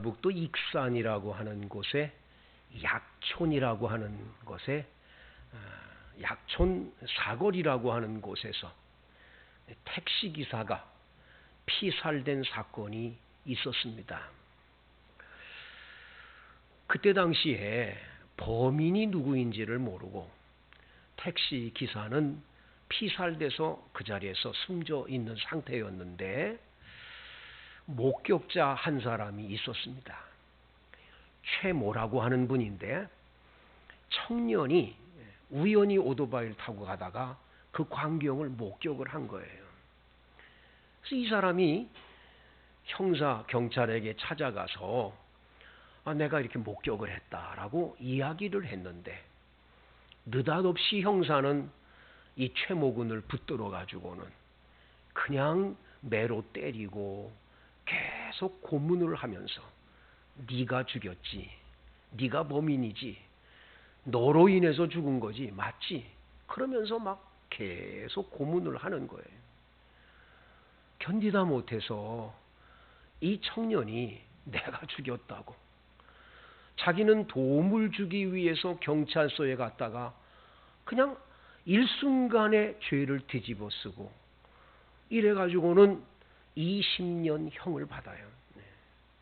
경상북도 익산이라고 하는 곳에 약촌이라고 하는 곳에 약촌 사거리라고 하는 곳에서 택시기사가 피살된 사건이 있었습니다. 그때 당시에 범인이 누구인지를 모르고 택시기사는 피살돼서 그 자리에서 숨져 있는 상태였는데 목격자 한 사람이 있었습니다. 최모라고 하는 분인데 청년이 우연히 오토바이를 타고 가다가 그 광경을 목격을 한 거예요. 그래서 이 사람이 형사 경찰에게 찾아가서 내가 이렇게 목격을 했다라고 이야기를 했는데 느닷없이 형사는 이 최모군을 붙들어 가지고는 그냥 매로 때리고 계속 고문을 하면서 네가 죽였지, 네가 범인이지, 너로 인해서 죽은 거지, 맞지? 그러면서 막 계속 고문을 하는 거예요. 견디다 못해서 이 청년이 내가 죽였다고, 자기는 도움을 주기 위해서 경찰서에 갔다가 그냥 일순간에 죄를 뒤집어 쓰고 이래가지고는 20년 형을 받아요.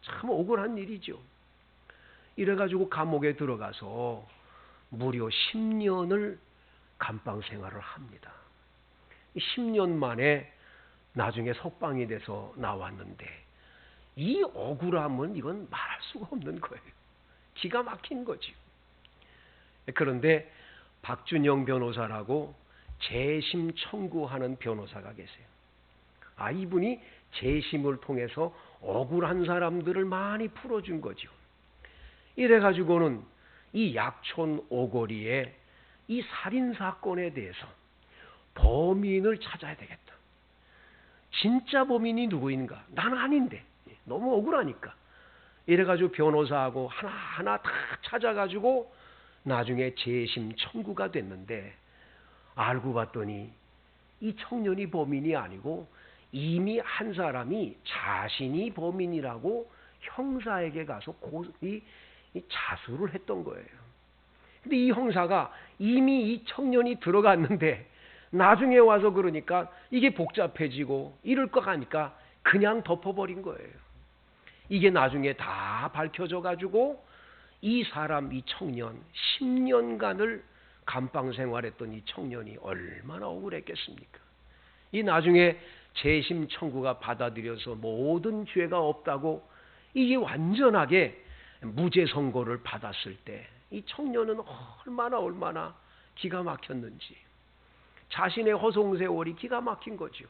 참 억울한 일이죠. 이래가지고 감옥에 들어가서 무려 10년을 감방 생활을 합니다. 10년 만에 나중에 석방이 돼서 나왔는데 이 억울함은 이건 말할 수가 없는 거예요. 기가 막힌 거죠. 그런데 박준영 변호사라고 재심 청구하는 변호사가 계세요. 이분이 재심을 통해서 억울한 사람들을 많이 풀어준 거죠. 이래가지고는 이 약촌 오거리에 이 살인사건에 대해서 범인을 찾아야 되겠다. 진짜 범인이 누구인가? 나는 아닌데. 너무 억울하니까. 이래가지고 변호사하고 하나하나 다 찾아가지고 나중에 재심 청구가 됐는데 알고 봤더니 이 청년이 범인이 아니고 이미 한 사람이 자신이 범인이라고 형사에게 가서 이 자수를 했던 거예요. 근데 이 형사가 이미 이 청년이 들어갔는데 나중에 와서 그러니까 이게 복잡해지고 이럴 거 가니까 그냥 덮어버린 거예요. 이게 나중에 다 밝혀져 가지고 이 사람, 이 청년 10년간을 감방 생활했던 이 청년이 얼마나 억울했겠습니까? 이 나중에 재심 청구가 받아들여서 모든 죄가 없다고 이게 완전하게 무죄 선고를 받았을 때 이 청년은 얼마나 기가 막혔는지, 자신의 허송세월이 기가 막힌 거죠.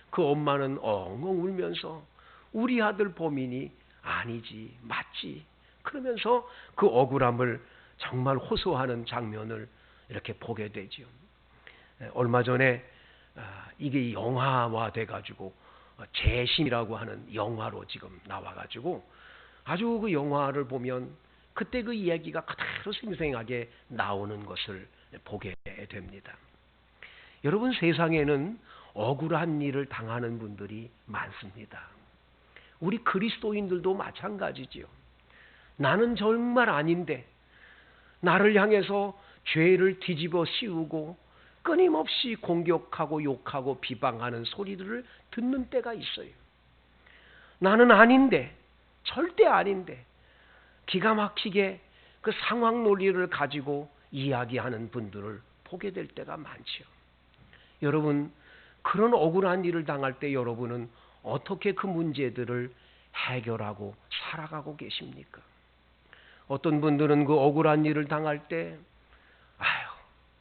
그 엄마는 엉엉 울면서 우리 아들 범인이 아니지, 맞지, 그러면서 그 억울함을 정말 호소하는 장면을 이렇게 보게 되죠. 얼마 전에 이게 영화화 돼가지고 재심이라고 하는 영화로 지금 나와가지고 아주 그 영화를 보면 그때 그 이야기가 그대로 생생하게 나오는 것을 보게 됩니다. 여러분, 세상에는 억울한 일을 당하는 분들이 많습니다. 우리 그리스도인들도 마찬가지지요. 나는 정말 아닌데 나를 향해서 죄를 뒤집어 씌우고 끊임없이 공격하고 욕하고 비방하는 소리들을 듣는 때가 있어요. 나는 아닌데, 절대 아닌데 기가 막히게 그 상황 논리를 가지고 이야기하는 분들을 보게 될 때가 많죠. 여러분, 그런 억울한 일을 당할 때 여러분은 어떻게 그 문제들을 해결하고 살아가고 계십니까? 어떤 분들은 그 억울한 일을 당할 때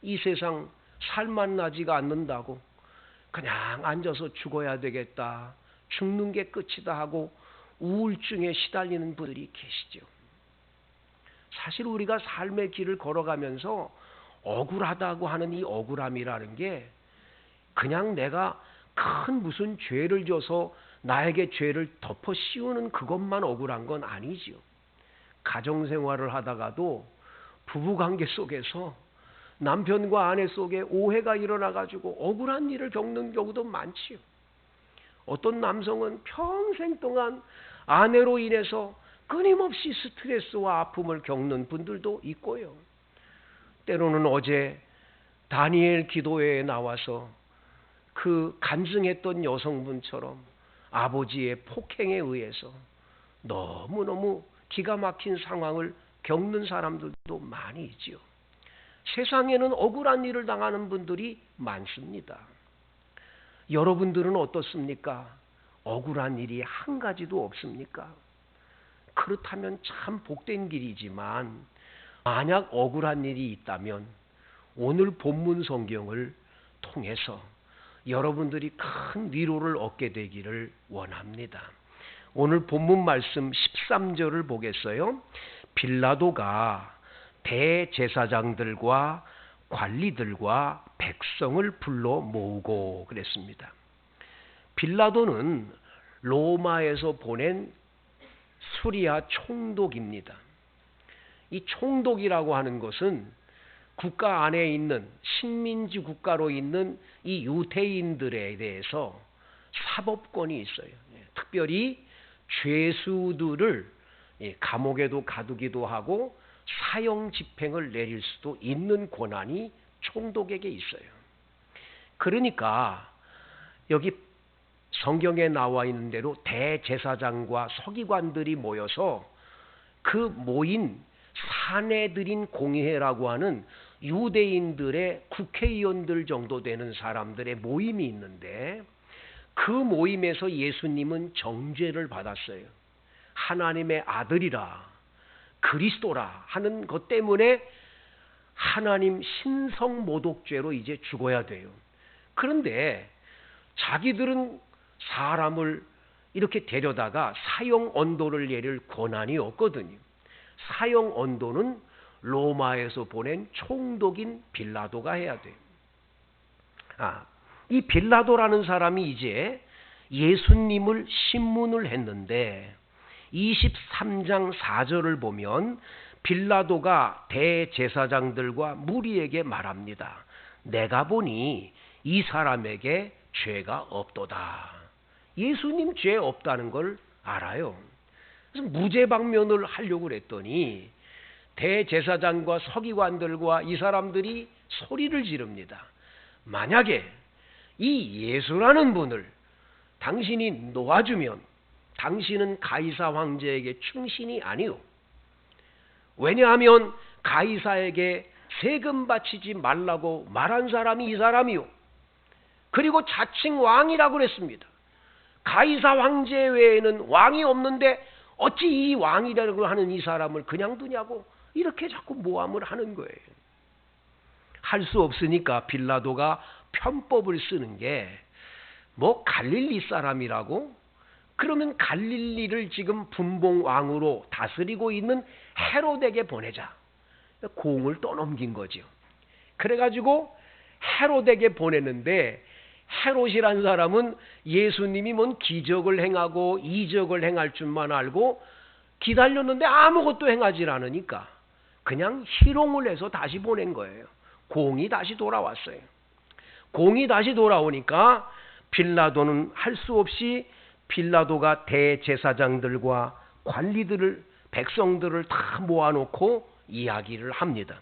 이 세상 살만 나지가 않는다고 그냥 앉아서 죽어야 되겠다, 죽는 게 끝이다 하고 우울증에 시달리는 분들이 계시죠. 사실 우리가 삶의 길을 걸어가면서 억울하다고 하는 이 억울함이라는 게 그냥 내가 큰 무슨 죄를 져서 나에게 죄를 덮어 씌우는 그것만 억울한 건 아니지요. 가정생활을 하다가도 부부관계 속에서 남편과 아내 속에 오해가 일어나가지고 억울한 일을 겪는 경우도 많지요. 어떤 남성은 평생 동안 아내로 인해서 끊임없이 스트레스와 아픔을 겪는 분들도 있고요. 때로는 어제 다니엘 기도회에 나와서 그 간증했던 여성분처럼 아버지의 폭행에 의해서 너무너무 기가 막힌 상황을 겪는 사람들도 많이 있지요. 세상에는 억울한 일을 당하는 분들이 많습니다. 여러분들은 어떻습니까? 억울한 일이 한 가지도 없습니까? 그렇다면 참 복된 길이지만 만약 억울한 일이 있다면 오늘 본문 성경을 통해서 여러분들이 큰 위로를 얻게 되기를 원합니다. 오늘 본문 말씀 13절을 보겠어요. 빌라도가 대제사장들과 관리들과 백성을 불러 모으고 그랬습니다. 빌라도는 로마에서 보낸 수리아 총독입니다. 이 총독이라고 하는 것은 국가 안에 있는 식민지 국가로 있는 이 유대인들에 대해서 사법권이 있어요. 특별히 죄수들을 감옥에도 가두기도 하고 사형 집행을 내릴 수도 있는 권한이 총독에게 있어요. 그러니까 여기 성경에 나와 있는 대로 대제사장과 서기관들이 모여서 그 모인 사내들인 공회라고 하는 유대인들의 국회의원들 정도 되는 사람들의 모임이 있는데 그 모임에서 예수님은 정죄를 받았어요. 하나님의 아들이라 그리스도라 하는 것 때문에 하나님 신성모독죄로 이제 죽어야 돼요. 그런데 자기들은 사람을 이렇게 데려다가 사형 언도를 내릴 권한이 없거든요. 사형 언도는 로마에서 보낸 총독인 빌라도가 해야 돼요. 이 빌라도라는 사람이 이제 예수님을 신문을 했는데 23장 4절을 보면 빌라도가 대제사장들과 무리에게 말합니다. 내가 보니 이 사람에게 죄가 없도다. 예수님 죄 없다는 걸 알아요. 그래서 무죄방면을 하려고 그랬더니 대제사장과 서기관들과 이 사람들이 소리를 지릅니다. 만약에 이 예수라는 분을 당신이 놓아주면 당신은 가이사 황제에게 충신이 아니오. 왜냐하면 가이사에게 세금 바치지 말라고 말한 사람이 이 사람이오. 그리고 자칭 왕이라고 그랬습니다. 가이사 황제 외에는 왕이 없는데 어찌 이 왕이라고 하는 이 사람을 그냥 두냐고 이렇게 자꾸 모함을 하는 거예요. 할 수 없으니까 빌라도가 편법을 쓰는 게 뭐 갈릴리 사람이라고? 그러면 갈릴리를 지금 분봉 왕으로 다스리고 있는 헤롯에게 보내자. 공을 떠넘긴 거죠. 그래가지고 헤롯에게 보내는데 헤롯이란 사람은 예수님이 뭔 기적을 행하고 이적을 행할 줄만 알고 기다렸는데 아무것도 행하지 않으니까 그냥 희롱을 해서 다시 보낸 거예요. 공이 다시 돌아왔어요. 공이 다시 돌아오니까 빌라도는 할 수 없이 빌라도가 대제사장들과 관리들을 백성들을 다 모아놓고 이야기를 합니다.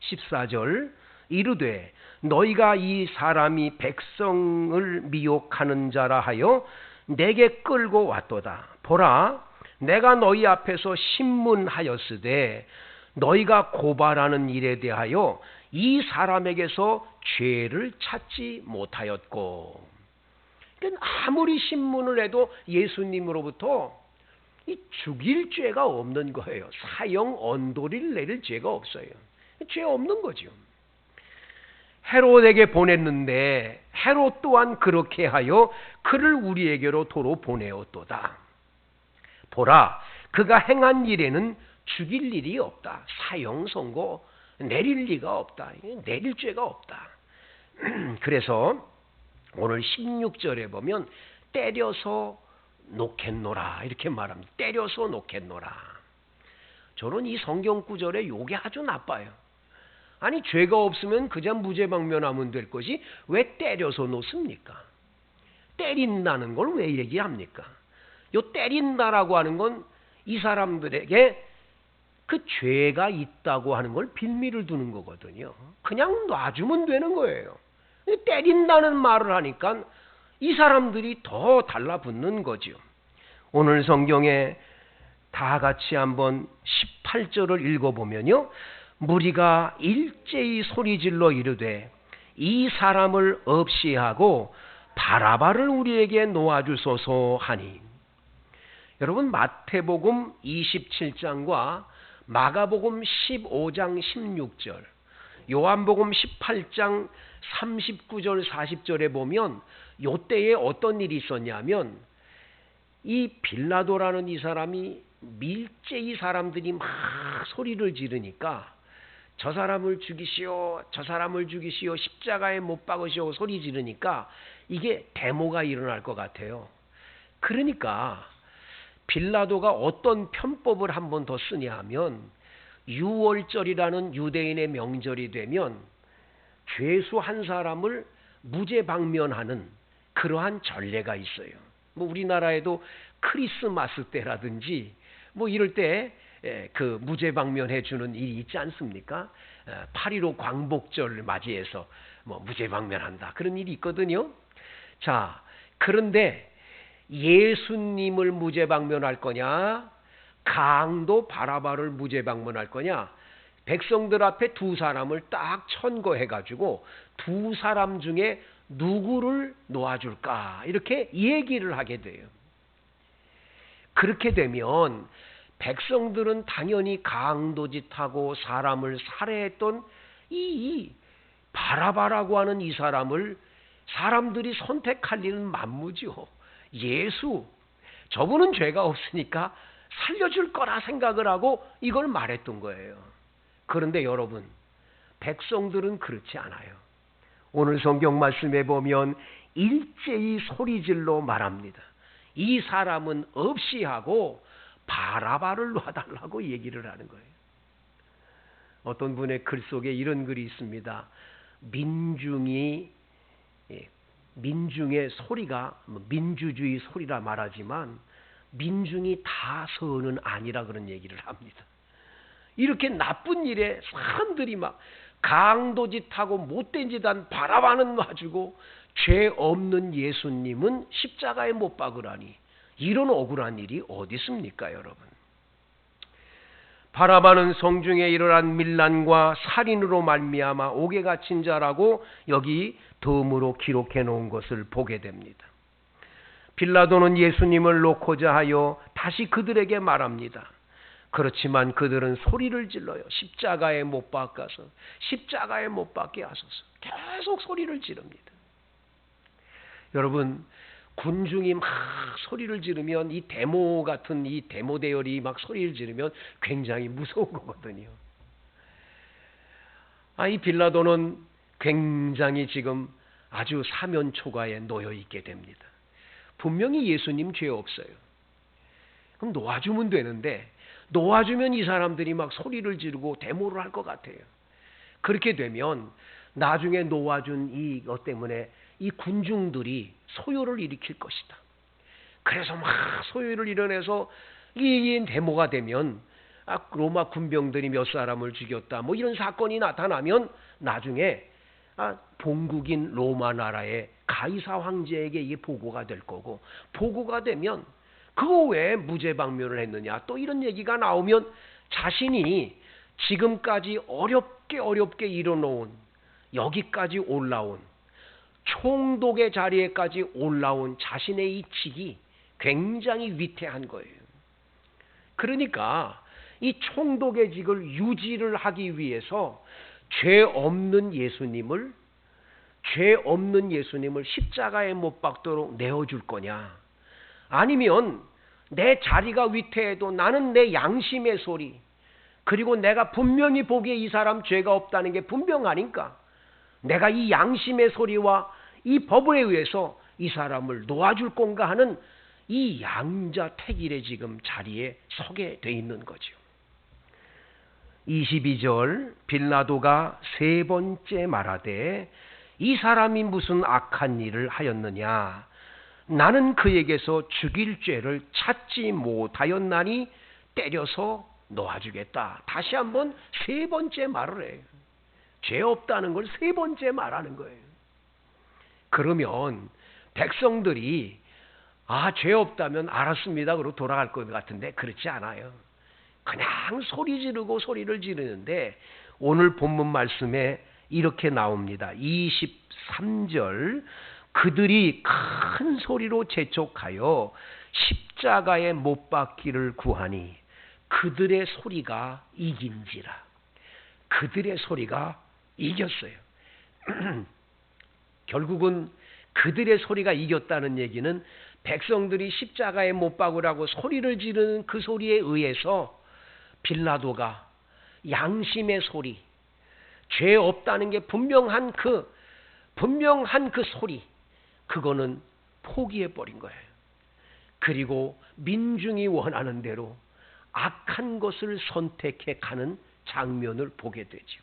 14절 이르되 너희가 이 사람이 백성을 미혹하는 자라 하여 내게 끌고 왔도다. 보라 내가 너희 앞에서 신문하였으되 너희가 고발하는 일에 대하여 이 사람에게서 죄를 찾지 못하였고. 그러니까 아무리 신문을 해도 예수님으로부터 이 죽일 죄가 없는 거예요. 사형 언도를 내릴 죄가 없어요. 죄 없는 거죠. 헤롯에게 보냈는데 헤롯 또한 그렇게 하여 그를 우리에게로 도로 보내었도다. 보라 그가 행한 일에는 죽일 일이 없다. 사형 선고 내릴 리가 없다. 내릴 죄가 없다. 그래서 오늘 16절에 보면 때려서 놓겠노라 이렇게 말합니다. 때려서 놓겠노라. 저는 이 성경 구절에 요게 아주 나빠요. 아니 죄가 없으면 그냥 무죄방면하면 될 것이 왜 때려서 놓습니까? 때린다는 걸 왜 얘기합니까? 요 때린다라고 하는 건 이 사람들에게 그 죄가 있다고 하는 걸 빌미를 두는 거거든요. 그냥 놔주면 되는 거예요. 때린다는 말을 하니까 이 사람들이 더 달라붙는 거죠. 오늘 성경에 다 같이 한번 18절을 읽어보면요. 무리가 일제히 소리질러 이르되 이 사람을 없이 하고 바라바를 우리에게 놓아주소서 하니. 여러분, 마태복음 27장과 마가복음 15장 16절, 요한복음 18장 39절 40절에 보면 요때에 어떤 일이 있었냐면 이 빌라도라는 이 사람이 밀제히 사람들이 막 소리를 지르니까 저 사람을 죽이시오, 저 사람을 죽이시오, 십자가에 못 박으시오 소리 지르니까 이게 데모가 일어날 것 같아요. 그러니까 빌라도가 어떤 편법을 한 번 더 쓰냐 하면 유월절이라는 유대인의 명절이 되면 죄수 한 사람을 무죄방면하는 그러한 전례가 있어요. 뭐 우리나라에도 크리스마스 때라든지 뭐 이럴 때 그 무죄방면해 주는 일이 있지 않습니까? 8.15 광복절을 맞이해서 뭐 무죄방면한다 그런 일이 있거든요. 자, 그런데 예수님을 무죄방면할 거냐, 강도 바라바를 무죄방면할 거냐, 백성들 앞에 두 사람을 딱 천거해가지고 두 사람 중에 누구를 놓아줄까 이렇게 얘기를 하게 돼요. 그렇게 되면 백성들은 당연히 강도짓하고 사람을 살해했던 이 바라바라고 하는 이 사람을 사람들이 선택할 리는 만무죠. 예수, 저분은 죄가 없으니까 살려줄 거라 생각을 하고 이걸 말했던 거예요. 그런데 여러분, 백성들은 그렇지 않아요. 오늘 성경 말씀에 보면 일제히 소리질러 말합니다. 이 사람은 없이 하고 바라바를 놔달라고 얘기를 하는 거예요. 어떤 분의 글 속에 이런 글이 있습니다. 민중의 소리가 민주주의 소리라 말하지만 민중이 다 선은 아니라 그런 얘기를 합니다. 이렇게 나쁜 일에 사람들이 막 강도짓하고 못된 짓한 바라바는 놔주고 죄 없는 예수님은 십자가에 못 박으라니, 이런 억울한 일이 어디 있습니까, 여러분? 바라바는 성중에 일어난 밀란과 살인으로 말미암아 옥에 갇힌 자라고 여기 덤으로 기록해 놓은 것을 보게 됩니다. 빌라도는 예수님을 놓고자 하여 다시 그들에게 말합니다. 그렇지만 그들은 소리를 질러요. 십자가에 못 박아서, 십자가에 못 박게 하소서. 계속 소리를 지릅니다. 여러분, 군중이 막 소리를 지르면, 이 데모 같은 이 데모 대열이 막 소리를 지르면 굉장히 무서운 거거든요. 이 빌라도는 굉장히 지금 아주 사면초가에 놓여 있게 됩니다. 분명히 예수님 죄 없어요. 그럼 놓아주면 되는데, 놓아주면 이 사람들이 막 소리를 지르고 데모를 할 것 같아요. 그렇게 되면 나중에 놓아준 이것 때문에 이 군중들이 소요를 일으킬 것이다. 그래서 막 소요를 일어내서 이 데모가 되면 로마 군병들이 몇 사람을 죽였다, 뭐 이런 사건이 나타나면 나중에 본국인 로마 나라의 가이사 황제에게 이게 보고가 될 거고, 보고가 되면 그거 왜 무죄방면을 했느냐, 또 이런 얘기가 나오면 자신이 지금까지 어렵게 이뤄놓은, 여기까지 올라온, 총독의 자리에까지 올라온 자신의 이 직이 굉장히 위태한 거예요. 그러니까 이 총독의 직을 유지를 하기 위해서 죄 없는 예수님을 십자가에 못 박도록 내어줄 거냐, 아니면 내 자리가 위태해도 나는 내 양심의 소리, 그리고 내가 분명히 보기에 이 사람 죄가 없다는 게 분명하니까 내가 이 양심의 소리와 이 법에 의해서 이 사람을 놓아줄 건가 하는 이 양자택일의 지금 자리에 서게 돼 있는 거죠. 22절, 빌라도가 세 번째 말하되 이 사람이 무슨 악한 일을 하였느냐, 나는 그에게서 죽일 죄를 찾지 못하였나니 때려서 놓아주겠다. 다시 한번 세 번째 말을 해요. 죄 없다는 걸 세 번째 말하는 거예요. 그러면 백성들이 죄 없다면 알았습니다. 그러고 돌아갈 것 같은데 그렇지 않아요. 그냥 소리 지르고 소리를 지르는데 오늘 본문 말씀에 이렇게 나옵니다. 23절 그들이 큰 소리로 재촉하여 십자가에 못 박기를 구하니 그들의 소리가 이긴지라. 그들의 소리가 이겼어요. 결국은 그들의 소리가 이겼다는 얘기는 백성들이 십자가에 못 박으라고 소리를 지르는 그 소리에 의해서 빌라도가 양심의 소리, 죄 없다는 게 분명한 그 소리, 그거는 포기해버린 거예요. 그리고 민중이 원하는 대로 악한 것을 선택해 가는 장면을 보게 되죠.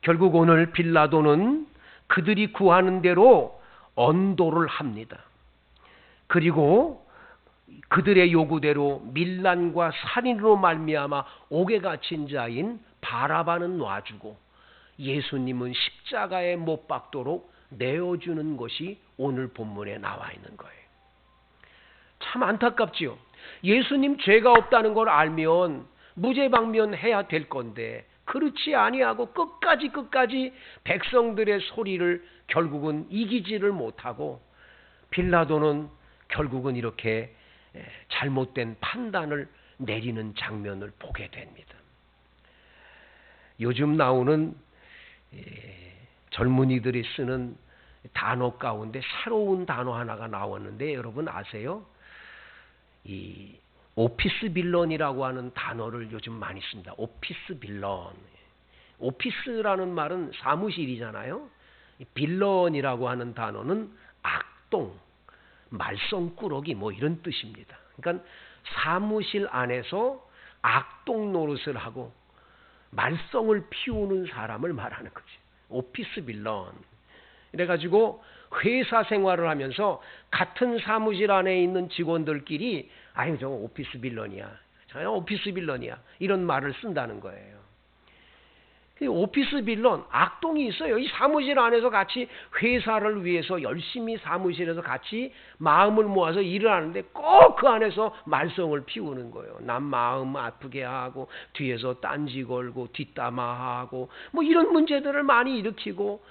결국 오늘 빌라도는 그들이 구하는 대로 언도를 합니다. 그리고 그들의 요구대로 밀란과 살인으로 말미암아 옥에 갇힌 자인 바라바는 놔주고 예수님은 십자가에 못 박도록 내어주는 것이 오늘 본문에 나와 있는 거예요. 참 안타깝지요. 예수님 죄가 없다는 걸 알면 무죄방면해야 될 건데 그렇지 아니하고 끝까지 백성들의 소리를 결국은 이기지를 못하고 빌라도는 결국은 이렇게 잘못된 판단을 내리는 장면을 보게 됩니다. 요즘 나오는 젊은이들이 쓰는 단어 가운데 새로운 단어 하나가 나왔는데 여러분 아세요? 이 오피스 빌런이라고 하는 단어를 요즘 많이 씁니다. 오피스 빌런. 오피스라는 말은 사무실이잖아요. 빌런이라고 하는 단어는 악동, 말썽꾸러기 뭐 이런 뜻입니다. 그러니까 사무실 안에서 악동 노릇을 하고 말썽을 피우는 사람을 말하는 거지. 오피스 빌런. 이래가지고 회사 생활을 하면서 같은 사무실 안에 있는 직원들끼리 아유 저거 오피스 빌런이야. 저거 오피스 빌런이야. 이런 말을 쓴다는 거예요. 오피스 빌런, 악동이 있어요. 이 사무실 안에서 같이 회사를 위해서 열심히 사무실에서 같이 마음을 모아서 일을 하는데 꼭 그 안에서 말썽을 피우는 거예요. 남 마음 아프게 하고 뒤에서 딴지 걸고 뒷담화하고 뭐 이런 문제들을 많이 일으키고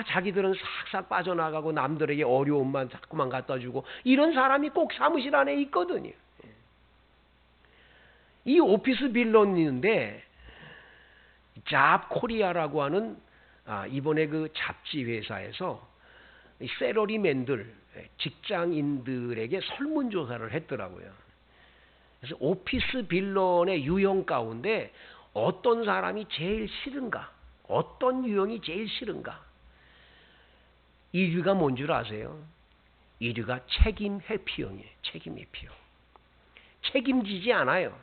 자기들은 싹싹 빠져나가고 남들에게 어려움만 자꾸만 갖다 주고 이런 사람이 꼭 사무실 안에 있거든요. 이 오피스 빌런인데 잡코리아라고 하는 이번에 그 잡지 회사에서 셀러리맨들 직장인들에게 설문조사를 했더라고요. 그래서 오피스 빌런의 유형 가운데 어떤 사람이 제일 싫은가? 어떤 유형이 제일 싫은가? 1위가 뭔 줄 아세요? 1위가 책임 회피형이에요. 책임 회피형. 책임지지 않아요.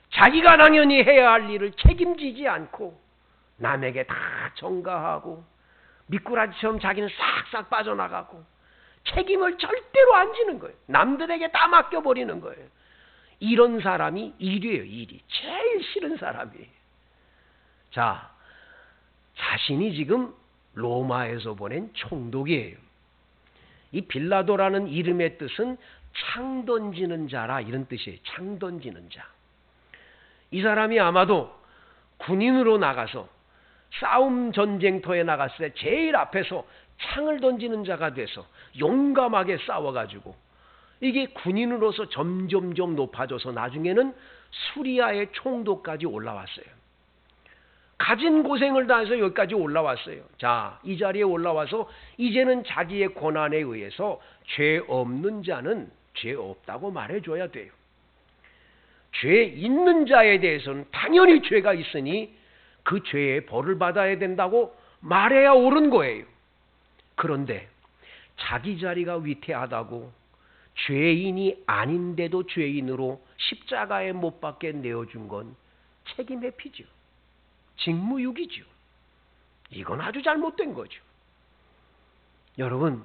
자기가 당연히 해야 할 일을 책임지지 않고 남에게 다 전가하고 미꾸라지처럼 자기는 싹싹 빠져나가고 책임을 절대로 안 지는 거예요. 남들에게 다 맡겨버리는 거예요. 이런 사람이 1위예요. 1위. 제일 싫은 사람이에요. 자, 자신이 지금 로마에서 보낸 총독이에요. 이 빌라도라는 이름의 뜻은 창 던지는 자라 이런 뜻이에요. 창 던지는 자. 이 사람이 아마도 군인으로 나가서 싸움 전쟁터에 나갔을 때 제일 앞에서 창을 던지는 자가 돼서 용감하게 싸워가지고 이게 군인으로서 점점 높아져서 나중에는 수리아의 총독까지 올라왔어요. 가진 고생을 다해서 여기까지 올라왔어요. 자, 이 자리에 올라와서 이제는 자기의 고난에 의해서 죄 없는 자는 죄 없다고 말해줘야 돼요. 죄 있는 자에 대해서는 당연히 죄가 있으니 그 죄의 벌을 받아야 된다고 말해야 옳은 거예요. 그런데 자기 자리가 위태하다고 죄인이 아닌데도 죄인으로 십자가에 못 박게 내어준 건 책임 회피죠. 직무유기죠. 이건 아주 잘못된 거죠. 여러분,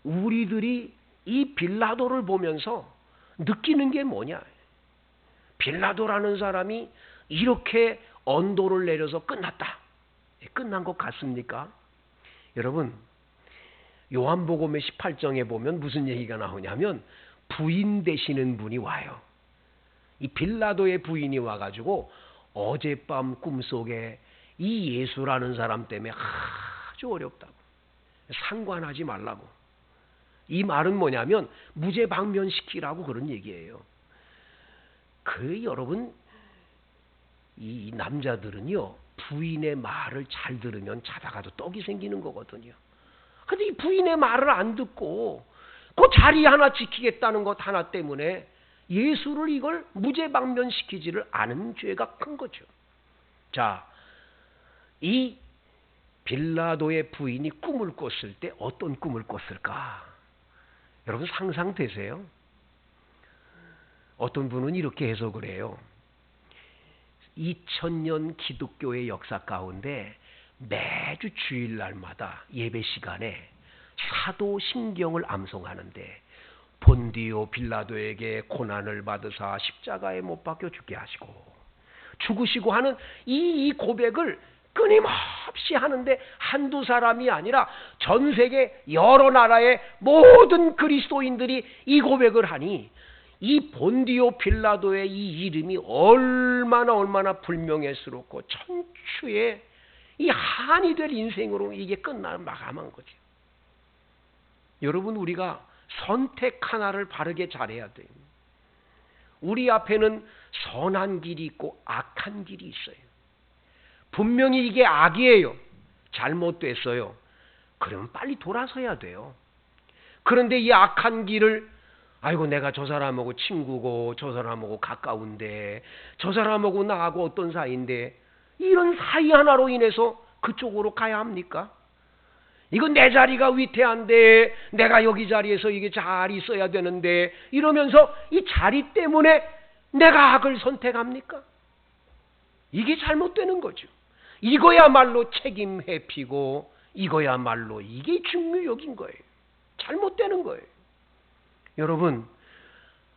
우리들이 이 빌라도를 보면서 느끼는 게 뭐냐? 빌라도라는 사람이 이렇게 언도를 내려서 끝났다. 끝난 것 같습니까? 여러분, 요한복음의 18장에 보면 무슨 얘기가 나오냐면 부인 되시는 분이 와요. 이 빌라도의 부인이 와가지고 어젯밤 꿈속에 이 예수라는 사람 때문에 아주 어렵다고, 상관하지 말라고. 이 말은 뭐냐면 무죄방면시키라고 그런 얘기예요. 여러분, 이 남자들은요, 부인의 말을 잘 들으면 자다가도 떡이 생기는 거거든요. 근데 이 부인의 말을 안 듣고 그 자리 하나 지키겠다는 것 하나 때문에 예수를 이걸 무죄방면시키지를 않은 죄가 큰 거죠. 자, 이 빌라도의 부인이 꿈을 꿨을 때 어떤 꿈을 꿨을까? 여러분 상상되세요? 어떤 분은 이렇게 해석을 해요. 2000년 기독교의 역사 가운데 매주 주일날마다 예배 시간에 사도신경을 암송하는데 본디오 빌라도에게 고난을 받으사 십자가에 못 박혀 죽게 하시고 죽으시고 하는 이 고백을 끊임없이 하는데 한두 사람이 아니라 전 세계 여러 나라의 모든 그리스도인들이 이 고백을 하니 이 본디오 빌라도의 이 이름이 얼마나 불명예스럽고 천추의 이 한이 될 인생으로 이게 마감한 거죠. 여러분, 우리가 선택 하나를 바르게 잘해야 돼요. 우리 앞에는 선한 길이 있고 악한 길이 있어요. 분명히 이게 악이에요. 잘못됐어요. 그러면 빨리 돌아서야 돼요. 그런데 이 악한 길을 아이고 내가 저 사람하고 친구고 저 사람하고 가까운데 저 사람하고 나하고 어떤 사이인데 이런 사이 하나로 인해서 그쪽으로 가야 합니까? 이건 내 자리가 위태한데 내가 여기 자리에서 이게 잘 있어야 되는데 이러면서 이 자리 때문에 내가 악을 선택합니까? 이게 잘못되는 거죠. 이거야말로 책임 회피고 이거야말로 이게 중요역인 거예요. 잘못되는 거예요. 여러분,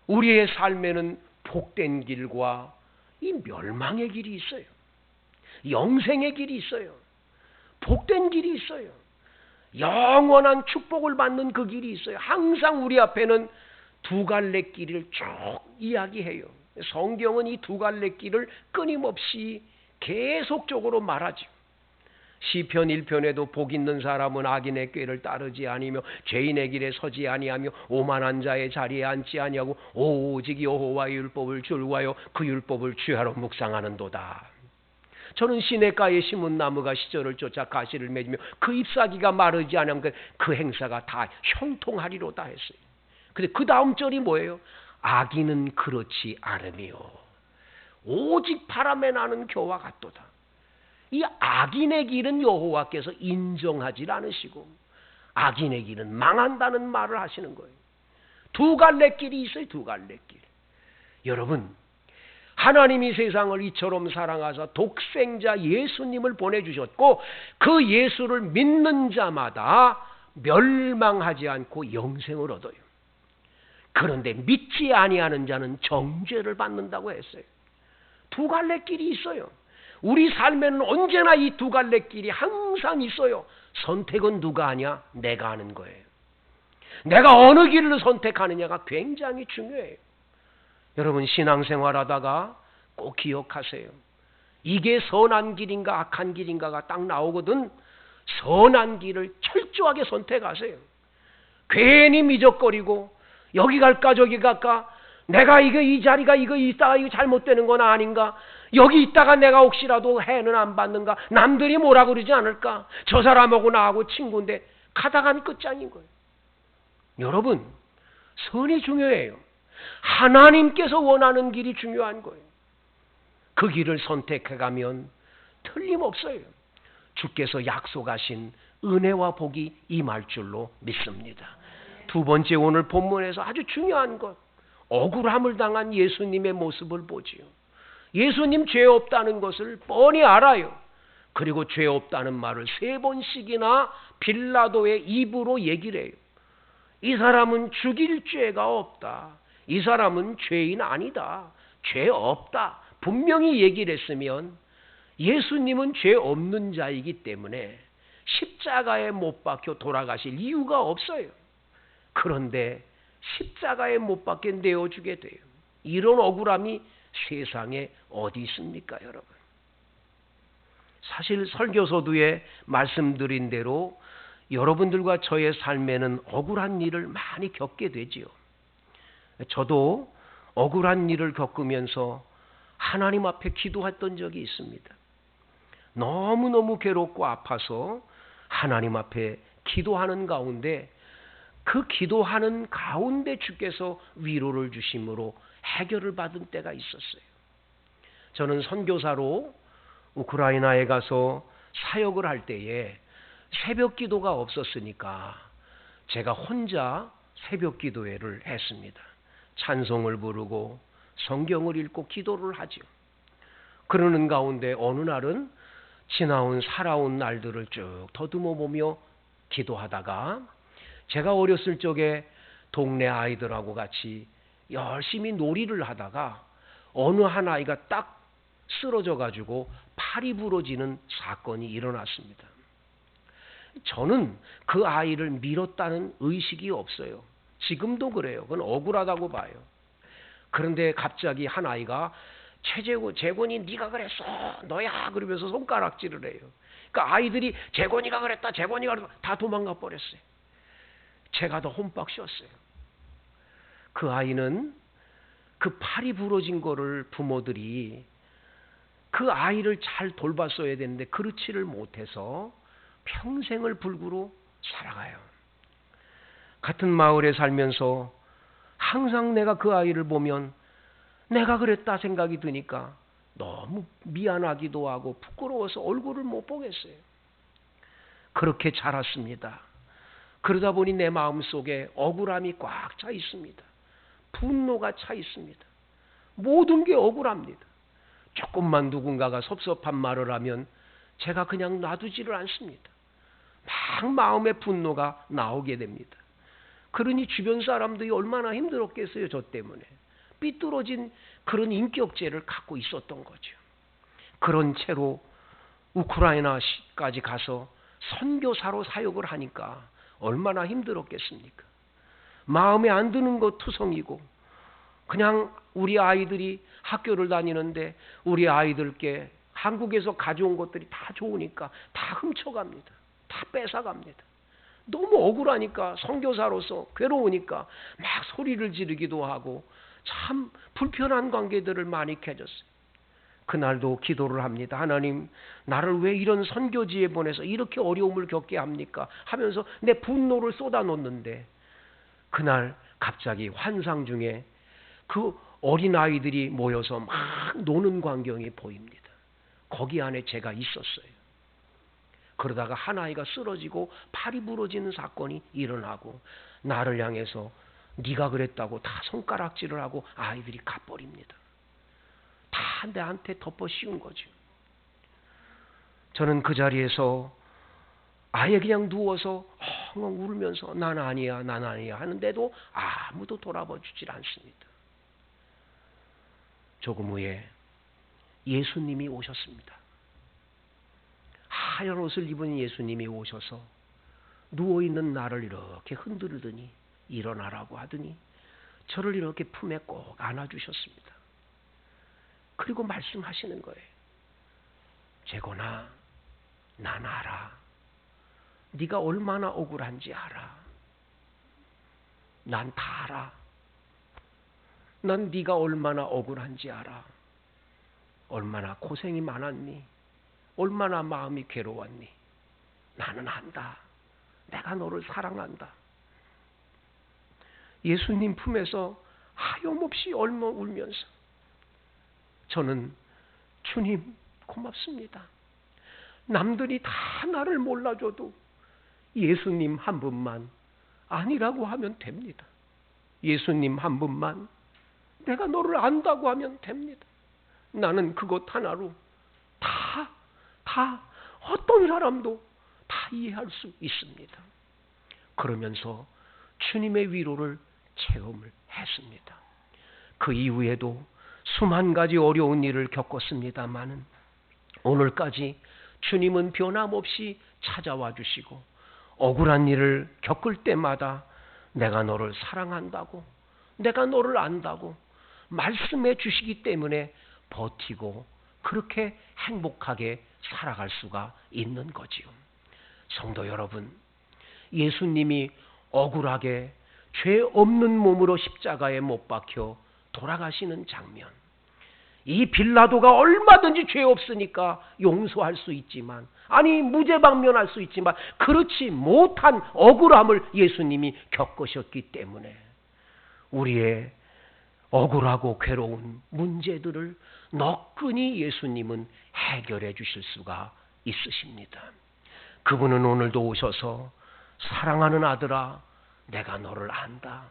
우리의 삶에는 복된 길과 이 멸망의 길이 있어요. 영생의 길이 있어요. 복된 길이 있어요. 영원한 축복을 받는 그 길이 있어요. 항상 우리 앞에는 두 갈래 길을 쭉 이야기해요. 성경은 이 두 갈래 길을 끊임없이 계속적으로 말하죠. 시편 1편에도 복 있는 사람은 악인의 꾀를 따르지 아니며 죄인의 길에 서지 아니하며 오만한 자의 자리에 앉지 아니하고 오직 여호와의 율법을 즐거워하여 그 율법을 주야로 묵상하는도다. 저는 시냇가에 심은 나무가 시절을 쫓아 가시를 맺으며 그 잎사귀가 마르지 않으면 그 행사가 다 형통하리로다 했어요. 근데 그 다음 절이 뭐예요? 악인은 그렇지 않으며 오직 바람에 나는 겨와 같도다. 이 악인의 길은 여호와께서 인정하지 않으시고 악인의 길은 망한다는 말을 하시는 거예요. 두 갈래 길이 있어요. 두 갈래 길. 여러분, 하나님이 세상을 이처럼 사랑하사 독생자 예수님을 보내주셨고 그 예수를 믿는 자마다 멸망하지 않고 영생을 얻어요. 그런데 믿지 아니하는 자는 정죄를 받는다고 했어요. 두 갈래 길이 있어요. 우리 삶에는 언제나 이 두 갈래 길이 항상 있어요. 선택은 누가 하냐? 내가 하는 거예요. 내가 어느 길을 선택하느냐가 굉장히 중요해요. 여러분, 신앙생활하다가 꼭 기억하세요. 이게 선한 길인가 악한 길인가가 딱 나오거든. 선한 길을 철저하게 선택하세요. 괜히 미적거리고 여기 갈까 저기 갈까, 내가 이 자리가 이거 있다가 이거 잘못되는 건 아닌가, 여기 있다가 내가 혹시라도 해는 안 받는가, 남들이 뭐라 그러지 않을까, 저 사람하고 나하고 친구인데 가다가는 끝장인 거예요. 여러분, 선이 중요해요. 하나님께서 원하는 길이 중요한 거예요. 그 길을 선택해가면 틀림없어요. 주께서 약속하신 은혜와 복이 임할 줄로 믿습니다. 두 번째, 오늘 본문에서 아주 중요한 것, 억울함을 당한 예수님의 모습을 보지요. 예수님 죄 없다는 것을 뻔히 알아요. 그리고 죄 없다는 말을 3번씩이나 빌라도의 입으로 얘기를 해요. 이 사람은 죽일 죄가 없다. 이 사람은 죄인 아니다. 죄 없다. 분명히 얘기를 했으면 예수님은 죄 없는 자이기 때문에 십자가에 못 박혀 돌아가실 이유가 없어요. 그런데 십자가에 못 박혀 내어주게 돼요. 이런 억울함이 세상에 어디 있습니까, 여러분? 사실 설교서두에 말씀드린 대로 여러분들과 저의 삶에는 억울한 일을 많이 겪게 되지요. 저도 억울한 일을 겪으면서 하나님 앞에 기도했던 적이 있습니다. 너무너무 괴롭고 아파서 하나님 앞에 기도하는 가운데 그 기도하는 가운데 주께서 위로를 주심으로 해결을 받은 때가 있었어요. 저는 선교사로 우크라이나에 가서 사역을 할 때에 새벽 기도가 없었으니까 제가 혼자 새벽 기도회를 했습니다. 찬송을 부르고 성경을 읽고 기도를 하죠. 그러는 가운데 어느 날은 지나온 살아온 날들을 쭉 더듬어 보며 기도하다가 제가 어렸을 적에 동네 아이들하고 같이 열심히 놀이를 하다가 어느 한 아이가 딱 쓰러져 가지고 팔이 부러지는 사건이 일어났습니다. 저는 그 아이를 밀었다는 의식이 없어요. 지금도 그래요. 그건 억울하다고 봐요. 그런데 갑자기 한 아이가 재곤이 네가 그랬어. 너야. 그러면서 손가락질을 해요. 그러니까 아이들이 재곤이가 그랬다. 재곤이가 그랬다. 다 도망가 버렸어요. 제가 더 혼박 쉬었어요. 그 아이는 그 팔이 부러진 거를 부모들이 그 아이를 잘 돌봤어야 되는데 그렇지를 못해서 평생을 불구로 살아가요. 같은 마을에 살면서 항상 내가 그 아이를 보면 내가 그랬다 생각이 드니까 너무 미안하기도 하고 부끄러워서 얼굴을 못 보겠어요. 그렇게 자랐습니다. 그러다 보니 내 마음속에 억울함이 꽉 차 있습니다. 분노가 차 있습니다. 모든 게 억울합니다. 조금만 누군가가 섭섭한 말을 하면 제가 그냥 놔두지를 않습니다. 막 마음의 분노가 나오게 됩니다. 그러니 주변 사람들이 얼마나 힘들었겠어요. 저 때문에. 삐뚤어진 그런 인격체를 갖고 있었던 거죠. 그런 채로 우크라이나까지 가서 선교사로 사역을 하니까 얼마나 힘들었겠습니까? 마음에 안 드는 것 투성이고 그냥 우리 아이들이 학교를 다니는데 우리 아이들께 한국에서 가져온 것들이 다 좋으니까 다 훔쳐갑니다. 다 뺏어갑니다. 너무 억울하니까 선교사로서 괴로우니까 막 소리를 지르기도 하고 참 불편한 관계들을 많이 맺었어요. 그날도 기도를 합니다. 하나님, 나를 왜 이런 선교지에 보내서 이렇게 어려움을 겪게 합니까? 하면서 내 분노를 쏟아놓는데 그날 갑자기 환상 중에 그 어린아이들이 모여서 막 노는 광경이 보입니다. 거기 안에 제가 있었어요. 그러다가 한 아이가 쓰러지고 팔이 부러지는 사건이 일어나고 나를 향해서 네가 그랬다고 다 손가락질을 하고 아이들이 가버립니다. 다 내한테 덮어 씌운 거죠. 저는 그 자리에서 아예 그냥 누워서 엉엉 울면서 난 아니야 난 아니야 하는데도 아무도 돌아봐 주질 않습니다. 조금 후에 예수님이 오셨습니다. 하얀 옷을 입은 예수님이 오셔서 누워있는 나를 이렇게 흔들더니 일어나라고 하더니 저를 이렇게 품에 꼭 안아주셨습니다. 그리고 말씀하시는 거예요. 재곤아, 난 알아. 네가 얼마나 억울한지 알아. 난 다 알아. 난 네가 얼마나 억울한지 알아. 얼마나 고생이 많았니? 얼마나 마음이 괴로웠니? 나는 안다. 내가 너를 사랑한다. 예수님 품에서 하염없이 얽어 울면서 저는 주님 고맙습니다. 남들이 다 나를 몰라줘도 예수님 한 분만 아니라고 하면 됩니다. 예수님 한 분만 내가 너를 안다고 하면 됩니다. 나는 그것 하나로 다 어떤 사람도 다 이해할 수 있습니다. 그러면서 주님의 위로를 체험을 했습니다. 그 이후에도 수만 가지 어려운 일을 겪었습니다마는 오늘까지 주님은 변함없이 찾아와 주시고 억울한 일을 겪을 때마다 내가 너를 사랑한다고, 내가 너를 안다고 말씀해 주시기 때문에 버티고 그렇게 행복하게 살아갈 수가 있는 거지요. 성도 여러분, 예수님이 억울하게 죄 없는 몸으로 십자가에 못 박혀 돌아가시는 장면, 이 빌라도가 얼마든지 죄 없으니까 용서할 수 있지만, 아니 무죄 방면할 수 있지만 그렇지 못한 억울함을 예수님이 겪으셨기 때문에 우리의 억울하고 괴로운 문제들을 너끈히 예수님은 해결해 주실 수가 있으십니다. 그분은 오늘도 오셔서 사랑하는 아들아, 내가 너를 안다.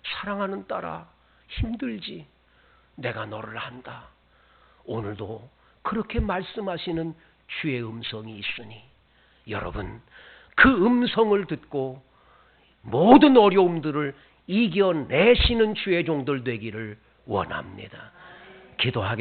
사랑하는 딸아, 힘들지? 내가 너를 안다. 오늘도 그렇게 말씀하시는 주의 음성이 있으니 여러분, 그 음성을 듣고 모든 어려움들을 이겨내시는 주의 종들 되기를 원합니다. 기도하겠습니다.